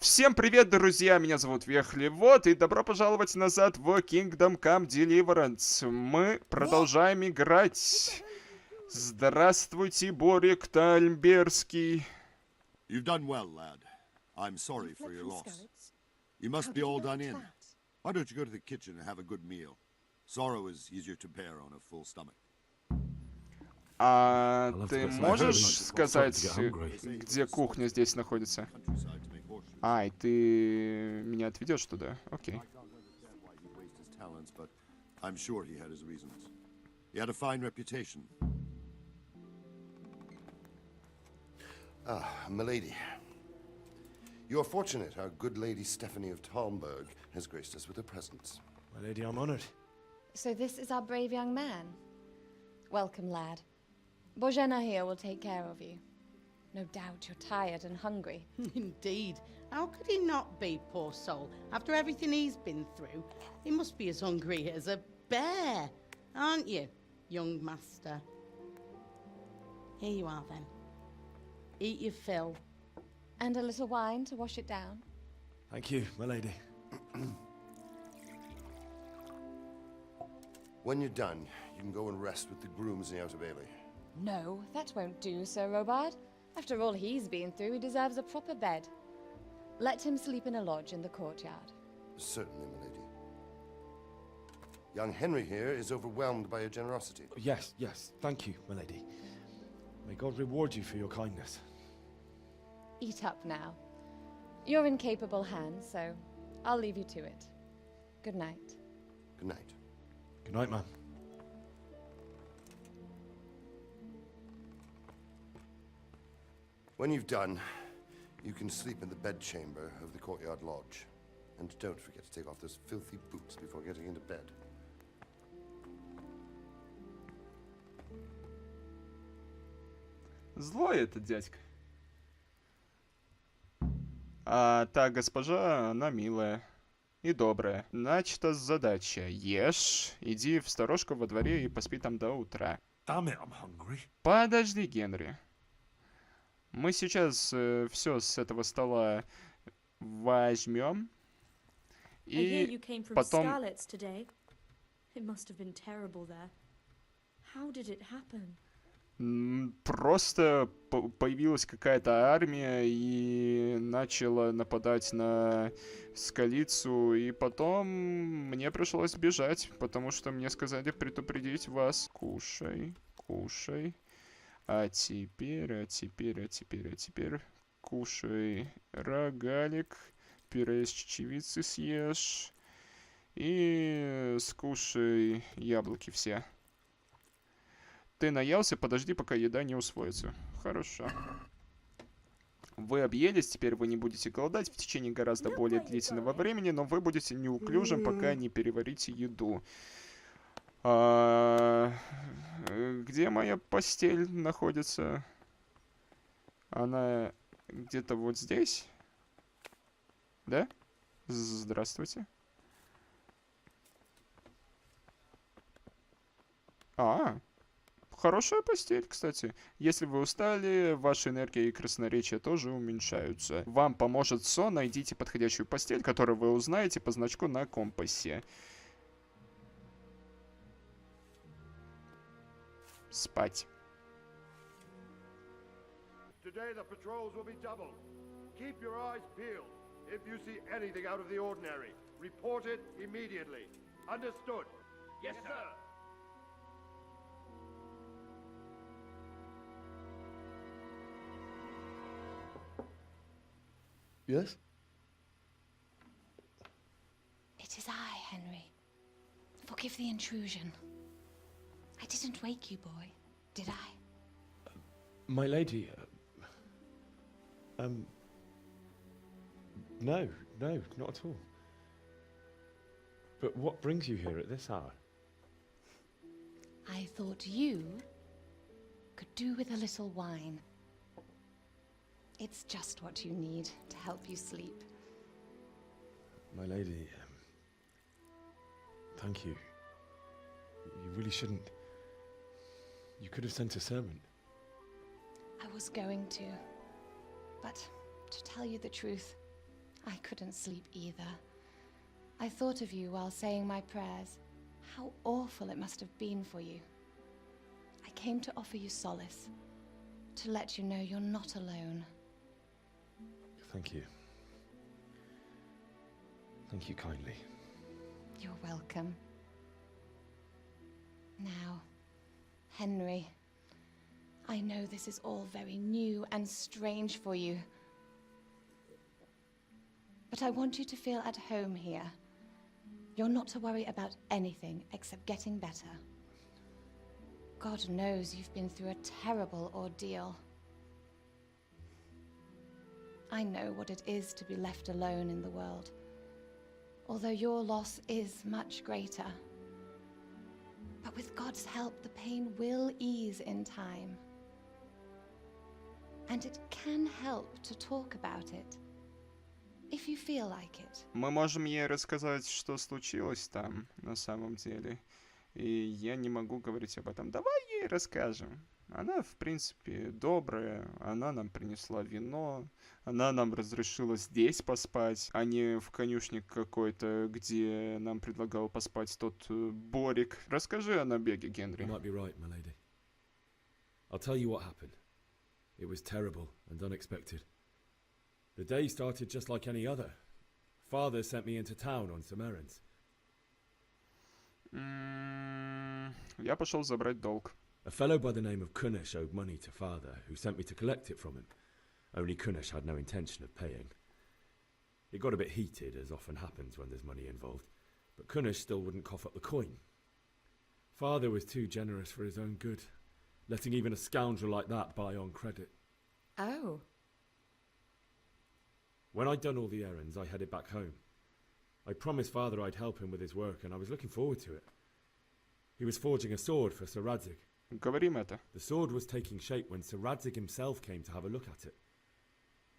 Всем привет, друзья! Меня зовут Вехлевод, и добро пожаловать назад в Kingdom Come Deliverance. Мы продолжаем играть. Здравствуйте, Борик Тальмберский. You've done well, lad. I'm sorry for your loss. You must be all done in. Why don't you go to the kitchen and have a good meal? Sorrow is easier to bear on a full stomach. А ты можешь сказать, где кухня здесь находится? Ай, ты меня отведешь туда? Окей. I'm sure he had his reasons. He had a fine reputation. Ah, milady. You are fortunate our good lady Stephanie of Talmberg has graced us with her presence. My lady, I'm honored. So this is our brave young man. Welcome, lad. Bojena here will take care of you. No doubt you're tired and hungry. Indeed. How could he not be, poor soul? After everything he's been through, he must be as hungry as a bear, aren't you, young master? Here you are, then. Eat your fill. And a little wine to wash it down. Thank you, my lady. When you're done, you can go and rest with the grooms in the Outer Bailey. No, that won't do, Sir Robard. After all he's been through, he deserves a proper bed. Let him sleep in a lodge in the courtyard. Certainly, milady. Young Henry here is overwhelmed by your generosity. Yes, yes, thank you, my lady. May God reward you for your kindness. Eat up now. You're in capable hands, so I'll leave you to it. Good night. Good night. Good night, man. When you've done, you can sleep in the bedchamber of the courtyard lodge. And don't forget to take off those filthy boots before getting into bed. Злой этот дядька. А та госпожа, она милая и добрая. Начата задача. Ешь, иди в сторожку во дворе и поспи там до утра. Damn it, I'm hungry. Подожди, Генри. Мы сейчас все с этого стола возьмем. И потом... Просто появилась какая-то армия и начала нападать на столицу, и потом мне пришлось бежать, потому что мне сказали предупредить вас. Кушай, кушай. А теперь кушай рогалик, пюре из чечевицы съешь и скушай яблоки все. Ты наелся, подожди, пока еда не усвоится. Хорошо. Вы объелись, теперь вы не будете голодать в течение гораздо более длительного времени, но вы будете неуклюжим, пока не переварите еду. Где моя постель находится? Она где-то вот здесь? Да? Здравствуйте. Хорошая постель, кстати. Если вы устали, ваша энергия и красноречие тоже уменьшаются. Вам поможет сон, найдите подходящую постель, которую вы узнаете по значку на компасе. Спать. Today the patrols will be doubled. Keep your eyes peeled. If you see anything out of the ordinary, report it immediately. Understood? Yes, sir. Yes? It is I, Henry. Forgive the intrusion. I didn't wake you, boy, did I? My lady, no, not at all. But what brings you here at this hour? I thought you could do with a little wine. It's just what you need to help you sleep. My lady, thank you. You really shouldn't. You could have sent a servant. I was going to, but to tell you the truth, I couldn't sleep either. I thought of you while saying my prayers. How awful it must have been for you. I came to offer you solace, to let you know you're not alone. Thank you. Thank you kindly. You're welcome. Now, Henry, I know this is all very new and strange for you, but I want you to feel at home here. You're not to worry about anything except getting better. God knows you've been through a terrible ordeal. I know what it is to be left alone in the world, although your loss is much greater. But with God's help, the pain will ease in time. And it can help to talk about it, if you feel like it. Мы можем ей рассказать, что случилось там на самом деле. И я не могу говорить об этом. Давай ей расскажем. Она, в принципе, добрая. Она нам принесла вино. Она нам разрешила здесь поспать, а не в конюшне какой-то, где нам предлагал поспать тот Борик. Расскажи о набеге, Генри. You might be right, my lady. I'll tell you what happened. It was terrible and unexpected. The day started just like any other. Father sent me into town on some errands. Я пошел забрать долг. A fellow by the name of Kunish owed money to father, who sent me to collect it from him. Only Kunish had no intention of paying. It got a bit heated, as often happens when there's money involved, but Kunish still wouldn't cough up the coin. Father was too generous for his own good, letting even a scoundrel like that buy on credit. Oh. When I'd done all the errands, I headed back home. I promised father I'd help him with his work, and I was looking forward to it. He was forging a sword for Sir Radzig. Говорим это. The sword was taking shape when Sir Radzig himself came to have a look at it.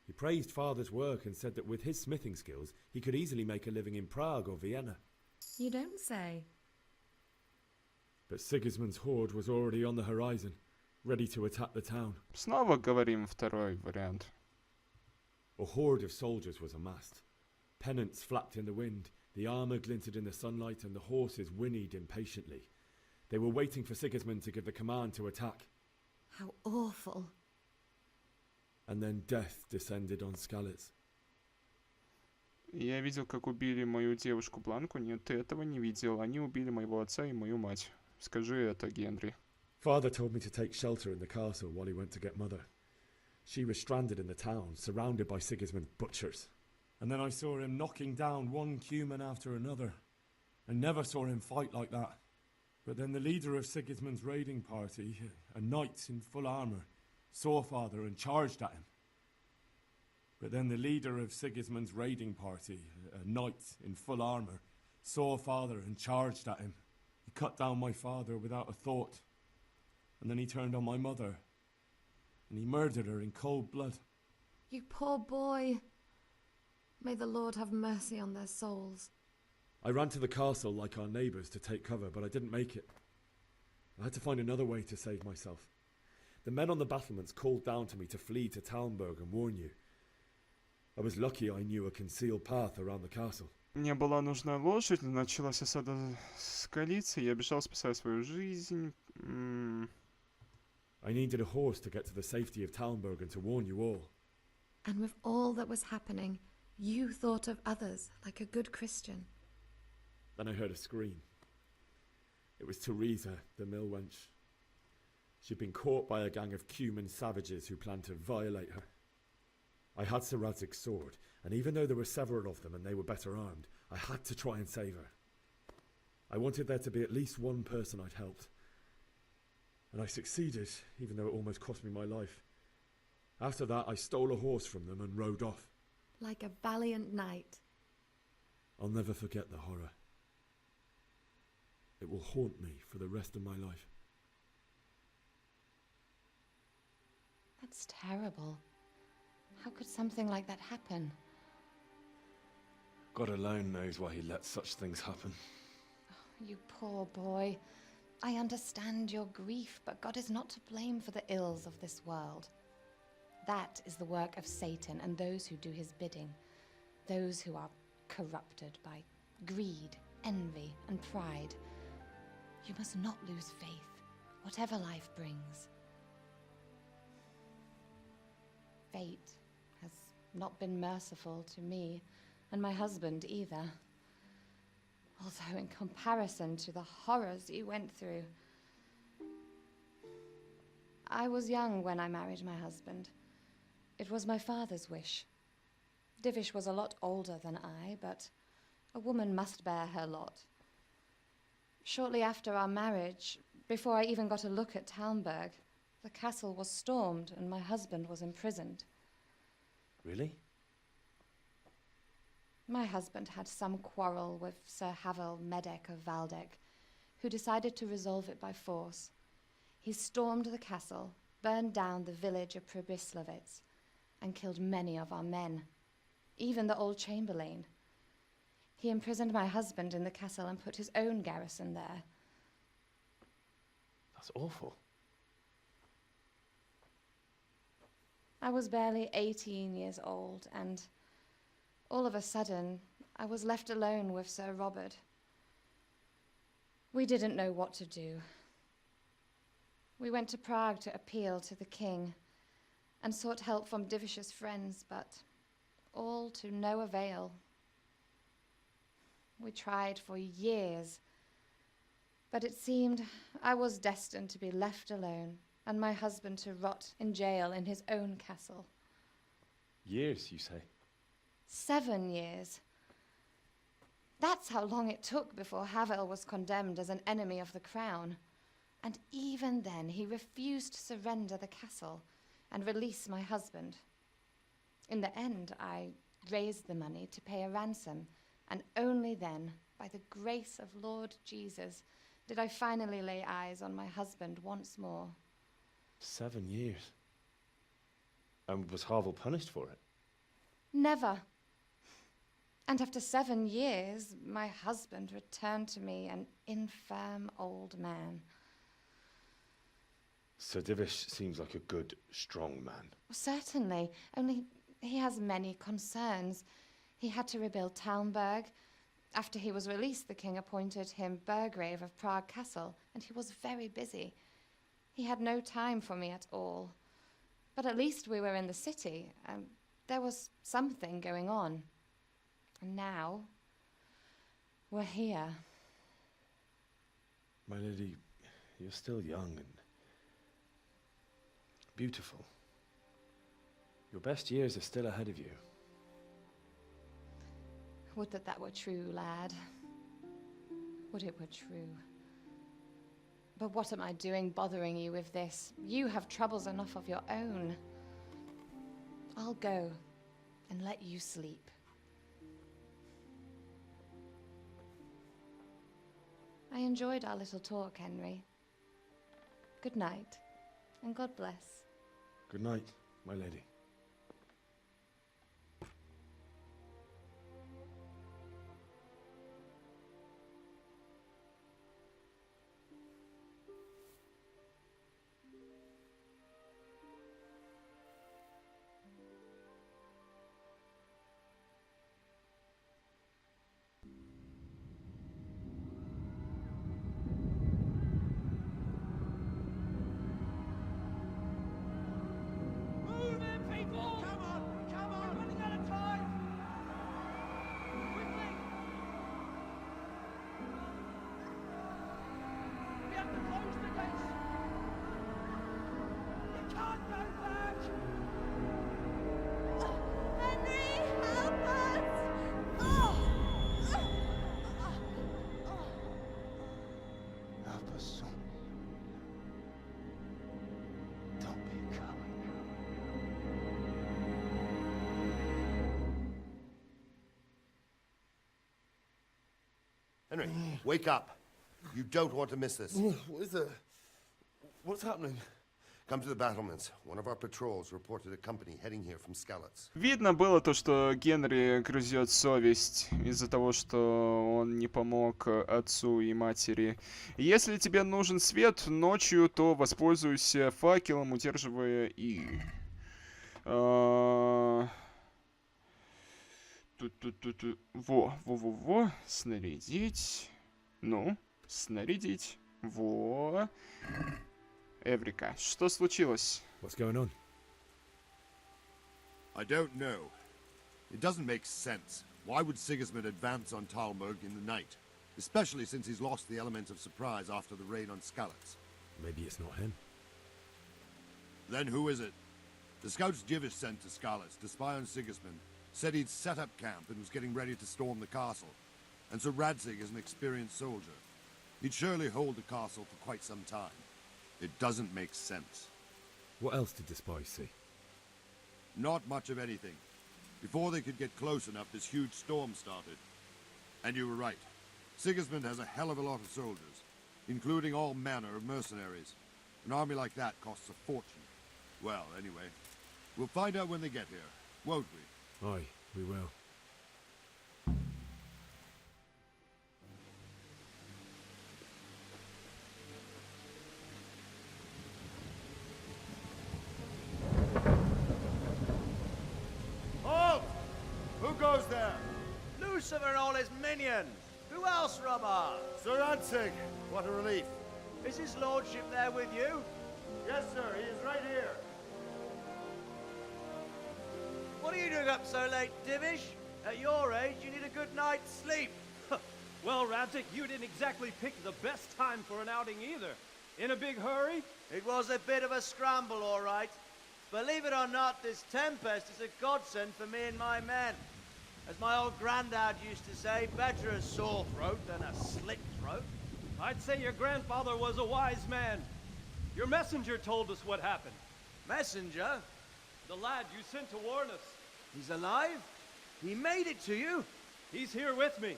He praised father's work and said that with his smithing skills, he could easily make a living in Prague or Vienna. You don't say. But Sigismund's horde was already on the horizon, ready to attack the town. Снова говорим второй вариант. A horde of soldiers was amassed. Pennants flapped in the wind, the armour glinted in the sunlight, and the horses whinnied impatiently. They were waiting for Sigismund to give the command to attack. How awful. And then death descended on Skalitz. Я видел, как убили мою девушку Бланку. Нет, ты этого не видел. Они убили моего отца и мою мать. Скажи это, Генри. Father told me to take shelter in the castle while he went to get mother. She was stranded in the town, surrounded by Sigismund's butchers. And then I saw him knocking down one human after another. I never saw him fight like that. But then the leader of Sigismund's raiding party, a knight in full armour, saw father and charged at him. But then the leader of Sigismund's raiding party, a knight in full armour, saw father and charged at him. He cut down my father without a thought. And then he turned on my mother. And he murdered her in cold blood. You poor boy. May the Lord have mercy on their souls. I ran to the castle like our neighbours to take cover, but I didn't make it. I had to find another way to save myself. The men on the battlements called down to me to flee to Talmberg and warn you. I was lucky I knew a concealed path around the castle. Мне была нужна лошадь, началась осада столицы, я бежал, спасая свою жизнь. I needed a horse to get to the safety of Talmberg and to warn you all. And with all that was happening, you thought of others like a good Christian. Then I heard a scream. It was Teresa, the mill wench. She'd been caught by a gang of Cuman savages who planned to violate her. I had Sir Radzig's sword, and even though there were several of them and they were better armed, I had to try and save her. I wanted there to be at least one person I'd helped. And I succeeded, even though it almost cost me my life. After that, I stole a horse from them and rode off. Like a valiant knight. I'll never forget the horror. It will haunt me for the rest of my life. That's terrible. How could something like that happen? God alone knows why he lets such things happen. Oh, you poor boy. I understand your grief, but God is not to blame for the ills of this world. That is the work of Satan and those who do his bidding. those who are corrupted by greed, envy, and pride. You must not lose faith, whatever life brings. Fate has not been merciful to me and my husband either. Although in comparison to the horrors you went through. I was young when I married my husband. It was my father's wish. Divish was a lot older than I, but a woman must bear her lot. Shortly after our marriage, before I even got a look at Talmberg, the castle was stormed and my husband was imprisoned. Really? My husband had some quarrel with Sir Havel Medek of Valdek, who decided to resolve it by force. He stormed the castle, burned down the village of Probislavitz, and killed many of our men, even the old chamberlain. He imprisoned my husband in the castle and put his own garrison there. That's awful. I was barely 18 years old, and all of a sudden, I was left alone with Sir Robert. We didn't know what to do. We went to Prague to appeal to the king and sought help from Divish's friends, but all to no avail. We tried for years, but it seemed I was destined to be left alone and my husband to rot in jail in his own castle. Years, you say? 7 years. That's how long it took before Havel was condemned as an enemy of the crown. And even then, he refused to surrender the castle and release my husband. In the end, I raised the money to pay a ransom, and only then, by the grace of Lord Jesus, did I finally lay eyes on my husband once more. 7 years. And was Havel punished for it? Never. And after 7 years, my husband returned to me an infirm old man. Sir Divish seems like a good, strong man. Certainly, only he has many concerns. He had to rebuild Talmberg. After he was released, the king appointed him Burgrave of Prague Castle, and he was very busy. He had no time for me at all. But at least we were in the city, and there was something going on. And now, we're here. My lady, you're still young and beautiful. Your best years are still ahead of you. Would that that were true, lad. Would it were true. But what am I doing bothering you with this? You have troubles enough of your own. I'll go and let you sleep. I enjoyed our little talk, Henry. Good night, and God bless. Good night, my lady. Henry, wake up. You don't want to miss this. What is it? What's happening? Come to the battlements. One of our patrols reported a company heading here from Skalitz. Видно было то, что Генри грызет совесть из-за того, что он не помог отцу и матери. Если тебе нужен свет ночью, то воспользуйся факелом, удерживая их. Во. Снарядить. Ну, снарядить. Во. Эврика, что случилось? What's going on? I don't know. It doesn't make sense. Why would Sigismund advance on Talmberg in the night? Especially since he's lost the element of surprise after the raid on Skalitz. Maybe it's not him. Then who is it? The scouts Jivish sent to Skalitz to spy on Sigismund said he'd set up camp and was getting ready to storm the castle. And so Radzig is an experienced soldier. He'd surely hold the castle for quite some time. It doesn't make sense. What else did the spies see? Not much of anything. Before they could get close enough, this huge storm started. And you were right. Sigismund has a hell of a lot of soldiers, including all manner of mercenaries. An army like that costs a fortune. Well, anyway, we'll find out when they get here, won't we? Aye, we will. Halt! Who goes there? Lucifer and all his minions. Who else, Robber? Sir Ansig. What a relief. Is his lordship there with you? Yes, sir. He is right here. What are you doing up so late, Divish? At your age, you need a good night's sleep. Well, Radzik, you didn't exactly pick the best time for an outing either. In a big hurry? It was a bit of a scramble, all right. Believe it or not, this tempest is a godsend for me and my men. As my old granddad used to say, better a sore throat than a slit throat. I'd say your grandfather was a wise man. Your messenger told us what happened. Messenger? The lad you sent to warn us. He's alive? He made it to you? He's here with me.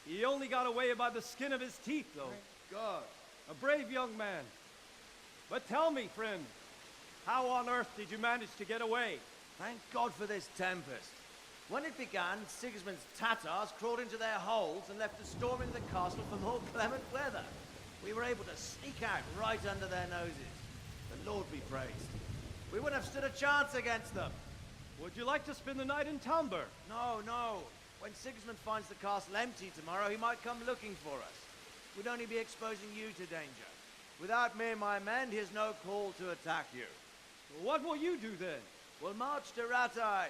He only got away by the skin of his teeth, though. Thank God. A brave young man. But tell me, friend, how on earth did you manage to get away? Thank God for this tempest. When it began, Sigismund's Tatars crawled into their holes and left us storming the castle for more clement weather. We were able to sneak out right under their noses. The Lord be praised. We wouldn't have stood a chance against them. Would you like to spend the night in Talmberg? No, no. When Sigismund finds the castle empty tomorrow, he might come looking for us. We'd only be exposing you to danger. Without me and my men, he has no call to attack you. What will you do then? We'll march to Ratai.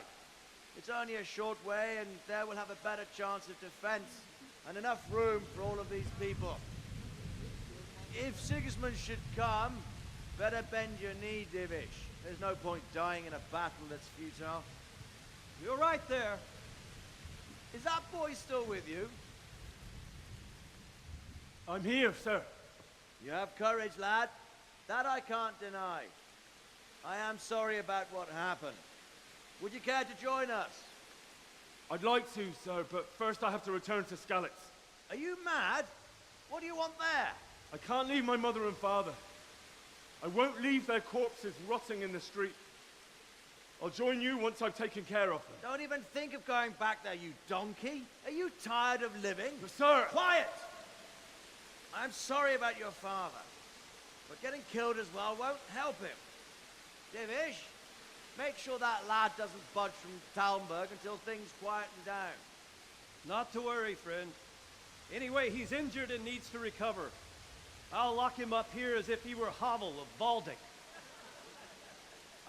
It's only a short way, and there we'll have a better chance of defense and enough room for all of these people. If Sigismund should come, better bend your knee, Divish. There's no point dying in a battle that's futile. You're right there. Is that boy still with you? I'm here, sir. You have courage, lad. That I can't deny. I am sorry about what happened. Would you care to join us? I'd like to, sir, but first I have to return to Skalitz. Are you mad? What do you want there? I can't leave my mother and father. I won't leave their corpses rotting in the street. I'll join you once I've taken care of them. Don't even think of going back there, you donkey. Are you tired of living? But sir! Quiet! I'm sorry about your father, but getting killed as well won't help him. Divish, make sure that lad doesn't budge from Talmberg until things quieten down. Not to worry, friend. Anyway, he's injured and needs to recover. I'll lock him up here as if he were Havel of Baldic.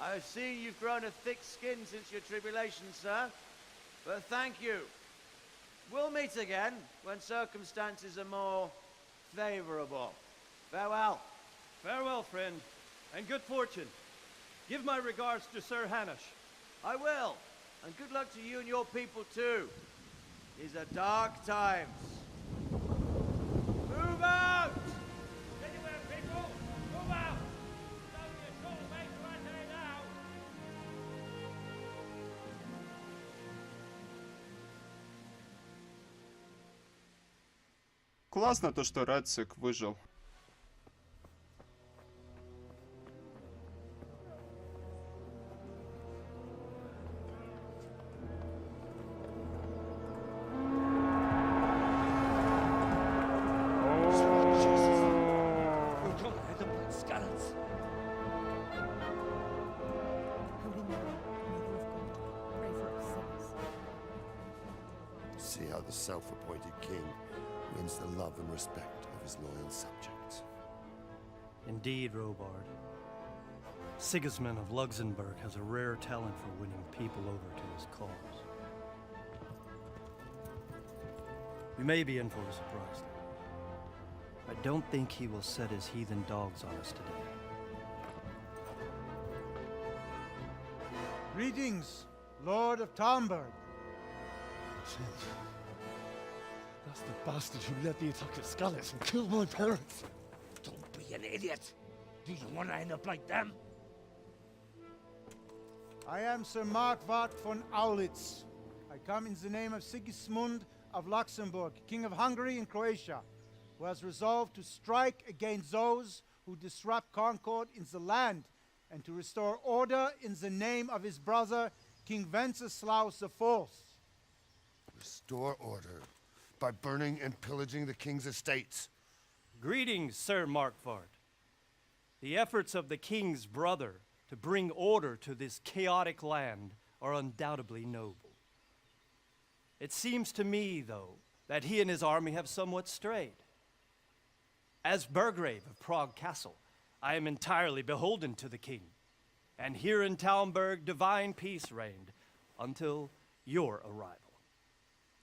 I've seen you've grown a thick skin since your tribulation, sir. But thank you. We'll meet again when circumstances are more favorable. Farewell. Farewell, friend, and good fortune. Give my regards to Sir Hanush. I will. And good luck to you and your people, too. These are dark times. Move out! Anywhere, people! Move out! Don't get told, make right there now! Классно то, что Рацик выжил. See how the self-appointed king wins the love and respect of his loyal subjects. Indeed, Robard. Sigismund of Luxembourg has a rare talent for winning people over to his cause. We may be in for a surprise, though. I don't think he will set his heathen dogs on us today. Greetings, Lord of Talmberg. That's the bastard who led the attack at Skalitz and killed my parents. Don't be an idiot. Do you want to end up like them? I am Sir Markwart von Aulitz. I come in the name of Sigismund of Luxembourg, King of Hungary and Croatia, who has resolved to strike against those who disrupt concord in the land and to restore order in the name of his brother, King Wenceslaus IV. Restore order by burning and pillaging the king's estates. Greetings, Sir Markwart. The efforts of the king's brother to bring order to this chaotic land are undoubtedly noble. It seems to me, though, that he and his army have somewhat strayed. As Burgrave of Prague Castle, I am entirely beholden to the king, and here in Talmberg divine peace reigned until your arrival.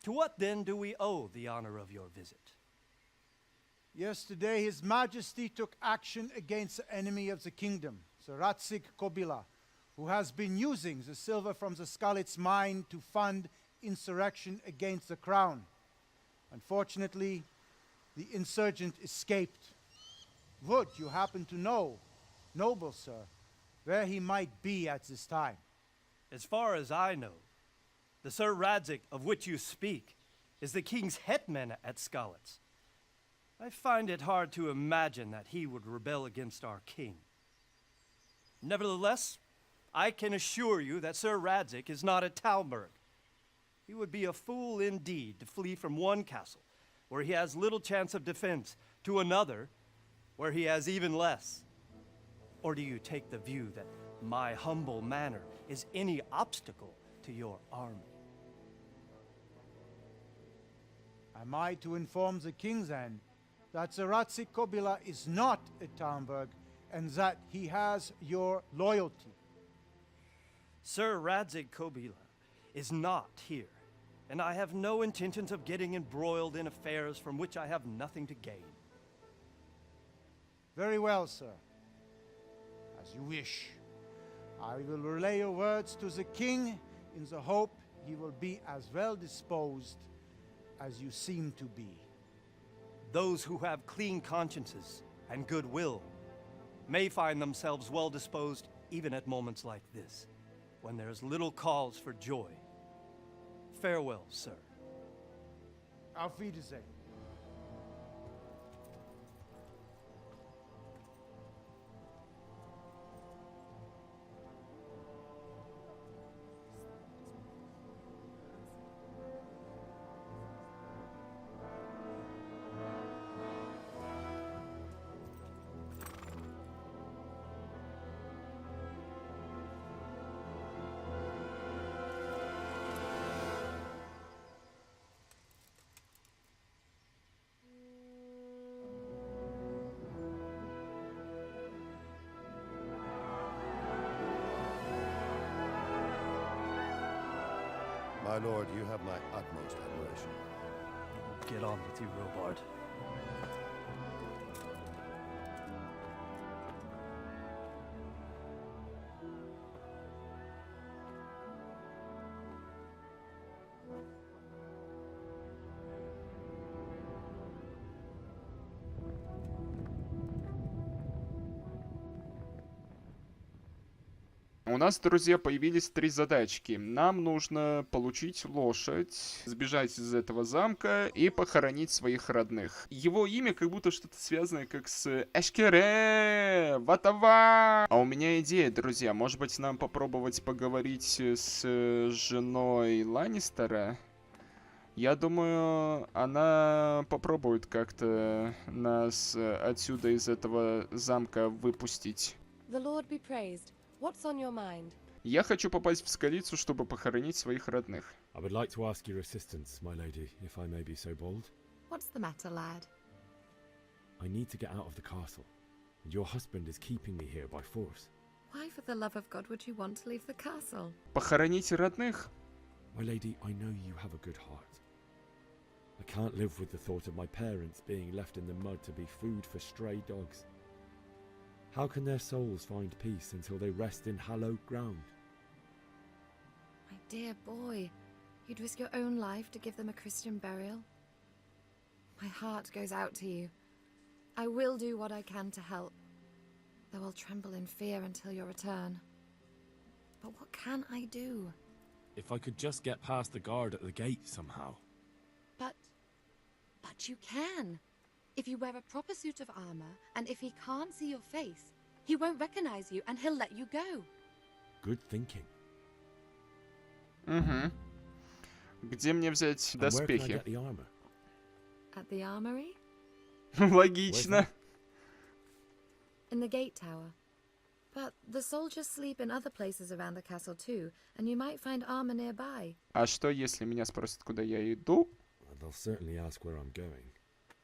To what then do we owe the honor of your visit? Yesterday, His Majesty took action against the enemy of the kingdom, Sir Radzig Kobyla, who has been using the silver from the Skalitz mine to fund insurrection against the crown. Unfortunately, the insurgent escaped. Would you happen to know, noble sir, where he might be at this time? As far as I know, the Sir Radzig of which you speak is the king's hetman at Skalitz. I find it hard to imagine that he would rebel against our king. Nevertheless, I can assure you that Sir Radzig is not at Talmberg. He would be a fool indeed to flee from one castle, where he has little chance of defense, to another, where he has even less. Or do you take the view that my humble manner is any obstacle to your army? Am I to inform the king then that Sir Radzig Kobyla is not at Talmberg and that he has your loyalty? Sir Radzig Kobyla is not here, and I have no intentions of getting embroiled in affairs from which I have nothing to gain. Very well, sir. As you wish. I will relay your words to the king in the hope he will be as well disposed as you seem to be. Those who have clean consciences and goodwill may find themselves well disposed even at moments like this, when there's little cause for joy. Farewell, sir. Auf Wiedersehen. My lord, you have my utmost admiration. Get on with you, Robard. У нас, друзья, появились 3 задачки. Нам нужно получить лошадь, сбежать из этого замка и похоронить своих родных. Его имя как будто что-то связанное как с Эшкере, Ватава. А у меня идея, друзья, может быть нам попробовать поговорить с женой Ланнистера? Я думаю, она попробует как-то нас отсюда из этого замка выпустить. The Lord be praised. What's on your mind? Я хочу попасть в столицу, чтобы похоронить своих родных. I would like to ask your assistance, my lady, if I may be so bold. What's the matter, lad? I need to get out of the castle, and your husband is keeping me here by force. Why, for the love of God, would you want to leave the castle? Похороните родных. My lady, I know you have a good heart. I can't live with the thought of my parents being left in the mud to be food for stray dogs. How can their souls find peace until they rest in hallowed ground? My dear boy, you'd risk your own life to give them a Christian burial? My heart goes out to you. I will do what I can to help, though I'll tremble in fear until your return. But what can I do? If I could just get past the guard at the gate somehow. But you can. If you wear a proper suit of armor, and if he can't see your face, he won't recognize you and he'll let you go. Good thinking. Угу. Где мне взять доспехи? At the armory? Логично. In the gate tower. But the soldiers sleep in other places around the castle too, and you might find armor nearby. А что, если меня sпросят, куда я иду? They'll certainly ask where I'm going.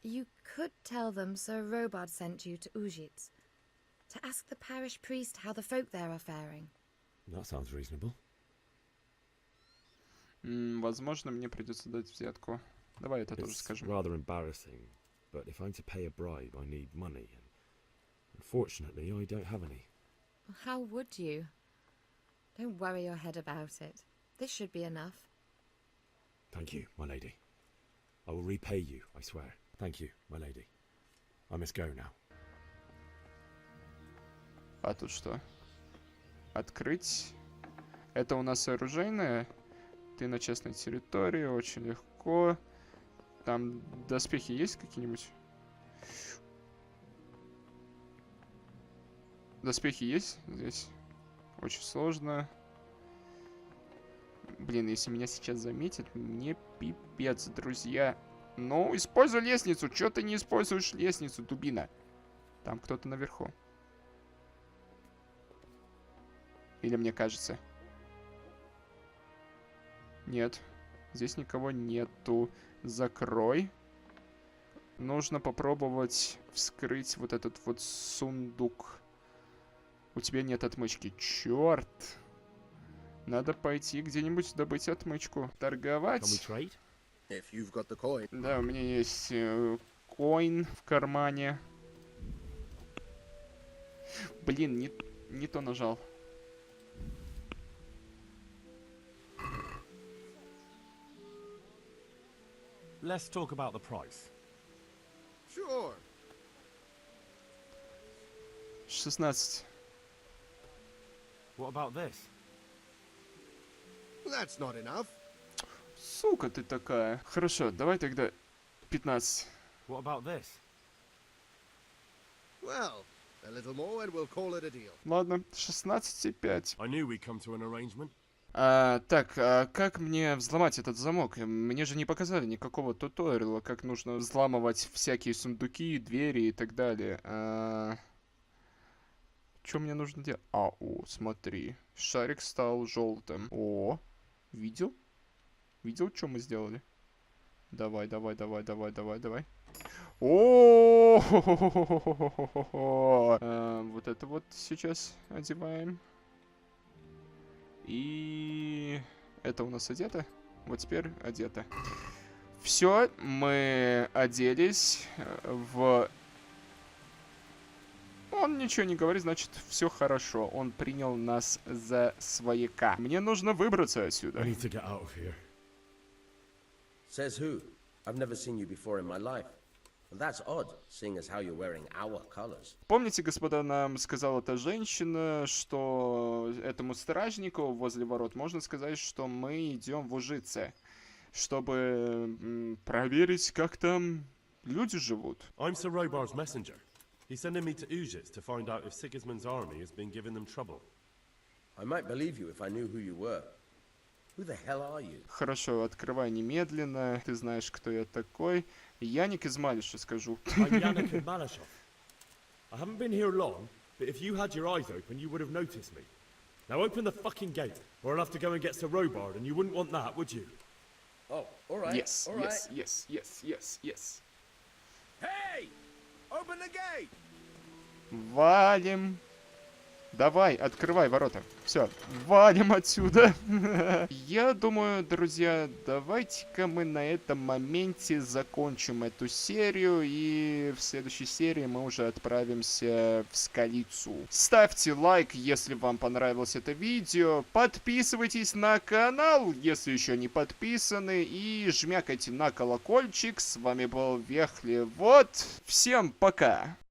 You could tell them Sir Robard sent you to Ujits, to ask the parish priest how the folk there are faring. That sounds reasonable. Возможно, мне придется дать взятку. Давай это тоже скажем. It's rather embarrassing, but if I'm to pay a bribe, I need money, and unfortunately, I don't have any. How would you? Don't worry your head about it. This should be enough. Thank you, my lady. I will repay you, I swear. Thank you, my lady. I must go now. А тут что? Открыть. Это у нас оружейное. Ты на частной территории, очень легко. Там доспехи есть какие-нибудь? Доспехи есть здесь? Очень сложно. Блин, если меня сейчас заметят, мне пипец, друзья. Ну, используй лестницу. Чё ты не используешь лестницу, дубина? Там кто-то наверху. Или мне кажется? Нет. Здесь никого нету. Закрой. Нужно попробовать вскрыть вот этот вот сундук. У тебя нет отмычки. Чёрт. Надо пойти где-нибудь добыть отмычку. Торговать. Да, у меня есть коин в кармане. Блин, не то нажал. Let's talk about the price. Sure. 16. What about this? That's not enough. Сука ты такая. Хорошо, давай тогда 15. What about this? Well, a little more and we'll call it a deal. Ладно, 16,5. I knew we'd come to an arrangement. Так, как мне взломать этот замок? Мне же не показали никакого туториала, как нужно взламывать всякие сундуки, двери и так далее. Что мне нужно делать? Смотри. Шарик стал желтым. О, видел? Видел, что мы сделали? Давай. О, вот это вот сейчас одеваем. И это у нас одето. Вот теперь одето. Все, мы оделись в... Он ничего не говорит, значит, все хорошо. Он принял нас за свояка. Мне нужно выбраться отсюда. Says who? I've never seen you before in my life. That's odd, seeing as how you're wearing our colors. Помните, господа, нам сказала эта женщина, что этому стражнику возле ворот можно сказать, что мы идем в Ужице, чтобы проверить, как там люди живут. I'm Sir Robard's messenger. He's sending me to Ujits to find out if Sigismund's army has been giving them trouble. I might believe you if I knew who you were. Who the hell are you? Хорошо, открывай немедленно. Ты знаешь, кто я такой. Яник из Малиша, скажу. I'm Yannick of Malashov. I haven't been here long, but if you had your eyes open, you would have noticed me. Now open the fucking gate, or I'll have to go and get Sir Robard, and you wouldn't want that, would you? Oh, all right. Yes, all right. yes. Hey! Open the gate! Валим. Давай, открывай ворота. Все, валим отсюда. Я думаю, друзья, давайте-ка мы на этом моменте закончим эту серию. И в следующей серии мы уже отправимся в столицу. Ставьте лайк, если вам понравилось это видео. Подписывайтесь на канал, если еще не подписаны. И жмякайте на колокольчик. С вами был Вехли. Вот. Всем пока.